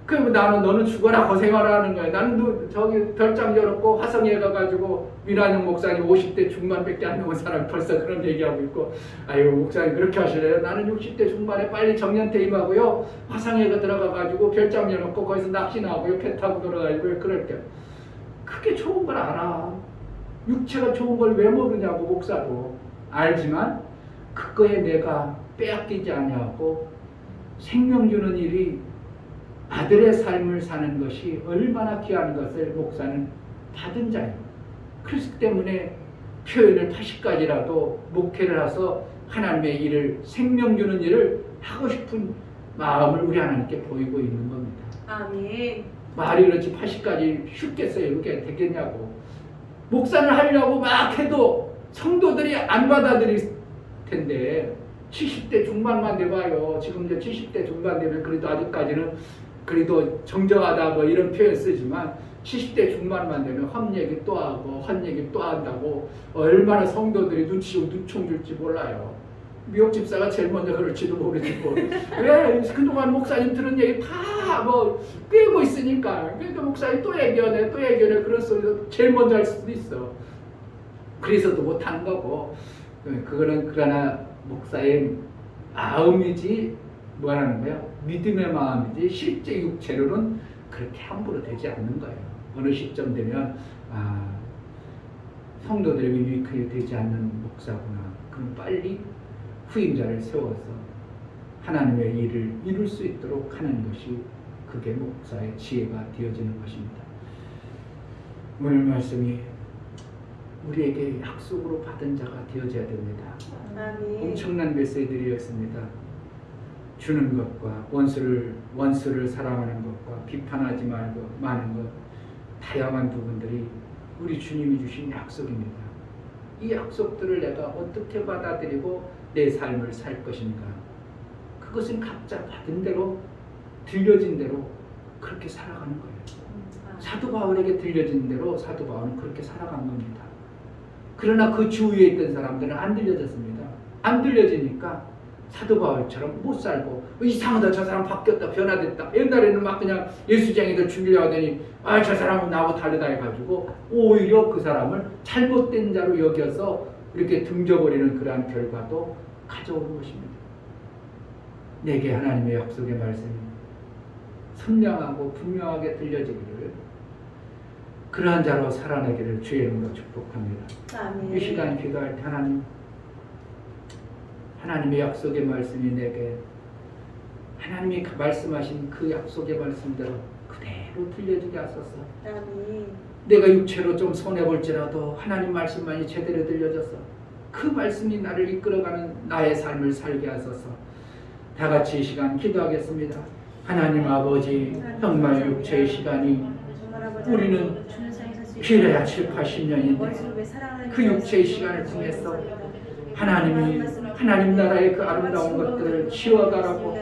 그럼 너는 죽어라 고생하라 하는 거야. 나는 저기 별장 열었고 화성에 가가지고 민환영 목사님 50대 중반밖에 안 넘은 사람이 벌써 그런 얘기하고 있고 아유 목사님 그렇게 하시래요. 나는 60대 중반에 빨리 정년퇴임하고요. 화성에 들어가가지고 별장 열었고 거기서 낚시나 하고요. 배 타고 돌아다니고 그럴게요. 그게 좋은 걸 알아. 육체가 좋은 걸 왜 모르냐고 목사도 알지만 그거에 내가 빼앗기지 아니하고 생명 주는 일이 아들의 삶을 사는 것이 얼마나 귀한 것을 목사는 받은 자예요. 그렇기 때문에 표현을 80까지라도 목회를 해서 하나님의 일을 생명 주는 일을 하고 싶은 마음을 우리 하나님께 보이고 있는 겁니다. 아멘. 말이 그렇지 80까지 쉽겠어요. 그게 되겠냐고. 목사를 하려고 막 해도 성도들이 안 받아들일 텐데 70대 중반만 돼봐요. 지금 이제 70대 중반 되면 그래도 아직까지는 그래도 정정하다 뭐 이런 표현 쓰지만 70대 중반만 되면 헛 얘기 또 하고 헛 얘기 또 한다고 얼마나 성도들이 눈총 줄지 몰라요. 미역 집사가 제일 먼저 그럴지도 모르겠고 왜 그동안 목사님 들은 얘기 다 뭐 빼고 있으니까 그러니까 목사님 또 얘기하네 그런 소리도 제일 먼저 할 수도 있어. 그래서도 못하는 거고 그거는 그러나 목사의 마음이지 뭐라는 거야? 믿음의 마음이지 실제 육체로는 그렇게 함부로 되지 않는 거예요. 어느 시점 되면 성도들에게 유익하게 되지 않는 목사구나. 그럼 빨리 후임자를 세워서 하나님의 일을 이룰 수 있도록 하는 것이 그게 목사의 지혜가 되어지는 것입니다. 오늘 말씀이 우리에게 약속으로 받은 자가 되어져야 됩니다. 아멘. 엄청난 메시지들이었습니다. 주는 것과 원수를 사랑하는 것과 비판하지 말고 마는 것 다양한 부분들이 우리 주님이 주신 약속입니다. 이 약속들을 내가 어떻게 받아들이고 내 삶을 살 것인가? 그것은 각자 받은 대로 들려진 대로 그렇게 살아가는 거예요. 사도 바울에게 들려진 대로 사도 바울은 그렇게 살아간 겁니다. 그러나 그 주위에 있던 사람들은 안 들려졌습니다. 안 들려지니까 사도 바울처럼 못 살고 이상하다 저 사람 바뀌었다 변화됐다 옛날에는 막 그냥 예수쟁이들 죽이려고 하더니 저 사람은 나하고 다르다 해가지고 오히려 그 사람을 잘못된 자로 여겨서 이렇게 등져버리는 그러한 결과도 가져오는 것입니다. 내게 하나님의 약속의 말씀이 선명하고 분명하게 들려지기를 그러한 자로 살아내기를 주의 이름으로 축복합니다. 아멘. 이 시간 기도할 때 하나님의 약속의 말씀이 내게 하나님이 말씀하신 그 약속의 말씀대로 그대로 들려지게 하소서. 아멘. 내가 육체로 좀 손해볼지라도 하나님 말씀만이 제대로 들려져서 그 말씀이 나를 이끌어가는 나의 삶을 살게 하소서. 다 같이 이 시간 기도하겠습니다. 하나님 아버지 정말 육체의 시간이 우리는 길어야 7, 80년인데 그 육체의 시간을 통해서 하나님 나라의 그 아름다운 것들을 지워가라고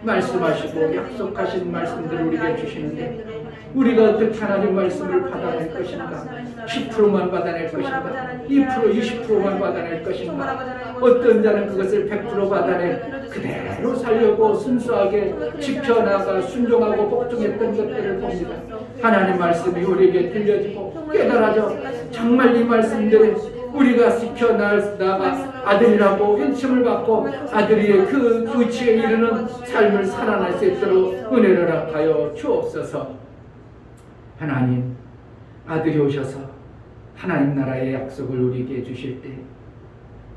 말씀하시고 약속하신 말씀들을 우리에게 주시는데 우리가 어떻게 하나님 말씀을 받아낼 것인가? 10%만 받아낼 것인가? 2%, 20%만 받아낼 것인가? 어떤 자는 그것을 100% 받아내 그대로 살려고 순수하게 지켜나가 순종하고 복종했던 것들을 봅니다. 하나님 말씀이 우리에게 들려지고 깨달아져 정말 이 말씀들을 우리가 지켜나가 아들이라고 인칭을 받고 아들이의 그 의치에 이르는 삶을 살아날 수 있도록 은혜를 허락하여 주옵소서. 하나님 아들이 오셔서 하나님 나라의 약속을 우리에게 주실 때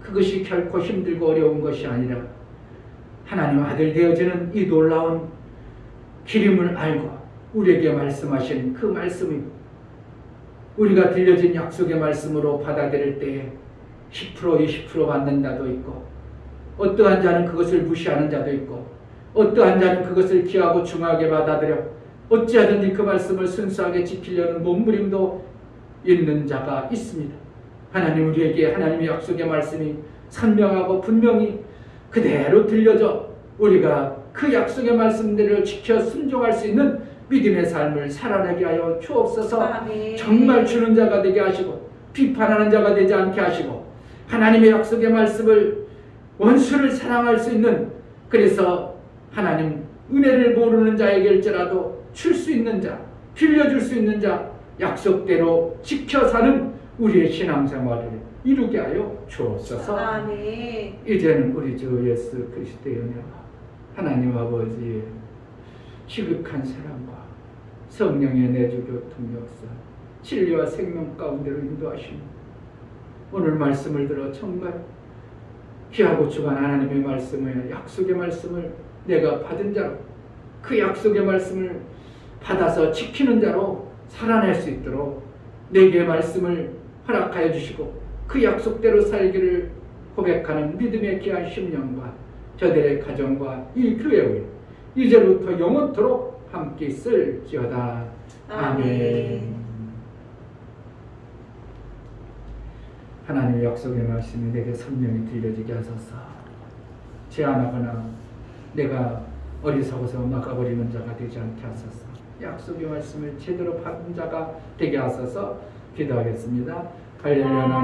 그것이 결코 힘들고 어려운 것이 아니라 하나님 아들 되어지는 이 놀라운 기름을 알고 우리에게 말씀하신 그 말씀이 우리가 들려진 약속의 말씀으로 받아들일 때에 10% 20% 받는 자도 있고, 어떠한 자는 그것을 무시하는 자도 있고, 어떠한 자는 그것을 귀하고 중하게 받아들여 어찌하든지 그 말씀을 순수하게 지키려는 몸부림도 있는 자가 있습니다. 하나님 우리에게 하나님의 약속의 말씀이 선명하고 분명히 그대로 들려져 우리가 그 약속의 말씀들을 지켜 순종할 수 있는 믿음의 삶을 살아내게 하여 주옵소서. 아멘. 정말 주는 자가 되게 하시고 비판하는 자가 되지 않게 하시고 하나님의 약속의 말씀을 원수를 사랑할 수 있는, 그래서 하나님 은혜를 모르는 자에게일지라도 줄 수 있는 자, 빌려줄 수 있는 자, 약속대로 지켜 사는 우리의 신앙생활을 이루게 하여 주옵소서. 아멘. 이제는 우리 주 예수 그리스도의 은혜와 하나님 아버지의 지극한 사랑과 성령의 내주교통 역사, 진리와 생명 가운데로 인도하시며 오늘 말씀을 들어 정말 귀하고 주간 하나님의 말씀을, 약속의 말씀을 내가 받은 자로, 그 약속의 말씀을 받아서 지키는 자로 살아낼 수 있도록 내게 말씀을 허락하여 주시고 그 약속대로 살기를 고백하는 믿음의 귀한 심령과 저들의 가정과 이 교회의 이제부터 영원토록 함께 있을지어다. 아멘. 하나님의 약속의 말씀이 내게 선명히 들려지게 하소서. 제안하거나 내가 어리석어서 막아버리는 자가 되지 않게 하소서. 약속의 말씀을 제대로 받은 자가 되게 하소서. 기도하겠습니다. 할렐루야.